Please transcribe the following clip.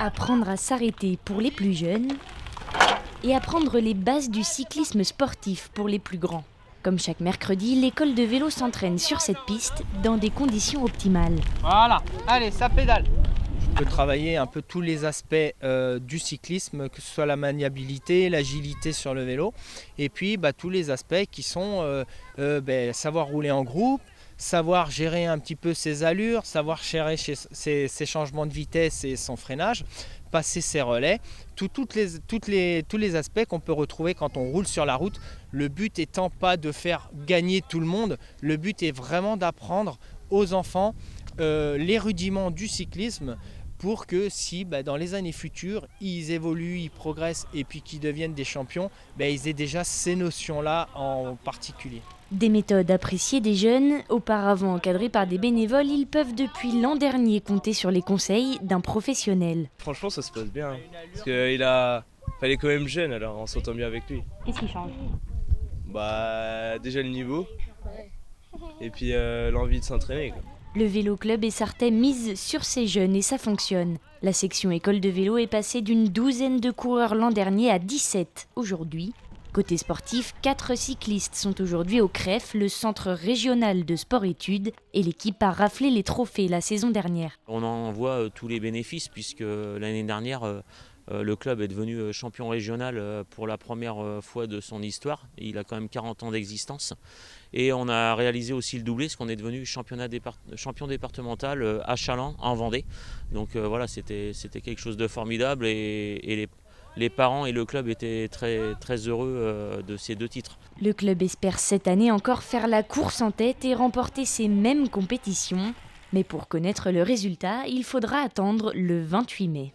Apprendre à s'arrêter pour les plus jeunes et apprendre les bases du cyclisme sportif pour les plus grands. Comme chaque mercredi, l'école de vélo s'entraîne sur cette piste dans des conditions optimales. Voilà, allez, ça pédale. On peut travailler un peu tous les aspects du cyclisme, que ce soit la maniabilité, l'agilité sur le vélo, et puis tous les aspects qui sont savoir rouler en groupe, savoir gérer un petit peu ses allures, savoir gérer ses changements de vitesse et son freinage, passer ses relais, tous les aspects qu'on peut retrouver quand on roule sur la route. Le but étant pas de faire gagner tout le monde, le but est vraiment d'apprendre aux enfants les rudiments du cyclisme, pour que si dans les années futures, ils évoluent, ils progressent et puis qu'ils deviennent des champions, ils aient déjà ces notions-là en particulier. Des méthodes appréciées des jeunes, auparavant encadrées par des bénévoles, ils peuvent depuis l'an dernier compter sur les conseils d'un professionnel. Franchement, ça se passe bien, parce qu'il est quand même jeune, alors on s'entend bien avec lui. Qu'est-ce qui change ? Déjà le niveau, et puis l'envie de s'entraîner, quoi. Le Vélo Club Essartais mise sur ces jeunes et ça fonctionne. La section école de vélo est passée d'une douzaine de coureurs l'an dernier à 17 aujourd'hui. Côté sportif, 4 cyclistes sont aujourd'hui au CREF, le centre régional de sport-études, et l'équipe a raflé les trophées la saison dernière. On en voit tous les bénéfices puisque l'année dernière, le club est devenu champion régional pour la première fois de son histoire. Il a quand même 40 ans d'existence. Et on a réalisé aussi le doublé, parce qu'on est devenu champion départemental à Chaland, en Vendée. Donc voilà, c'était quelque chose de formidable et les parents et le club étaient très, très heureux de ces 2 titres. Le club espère cette année encore faire la course en tête et remporter ces mêmes compétitions. Mais pour connaître le résultat, il faudra attendre le 28 mai.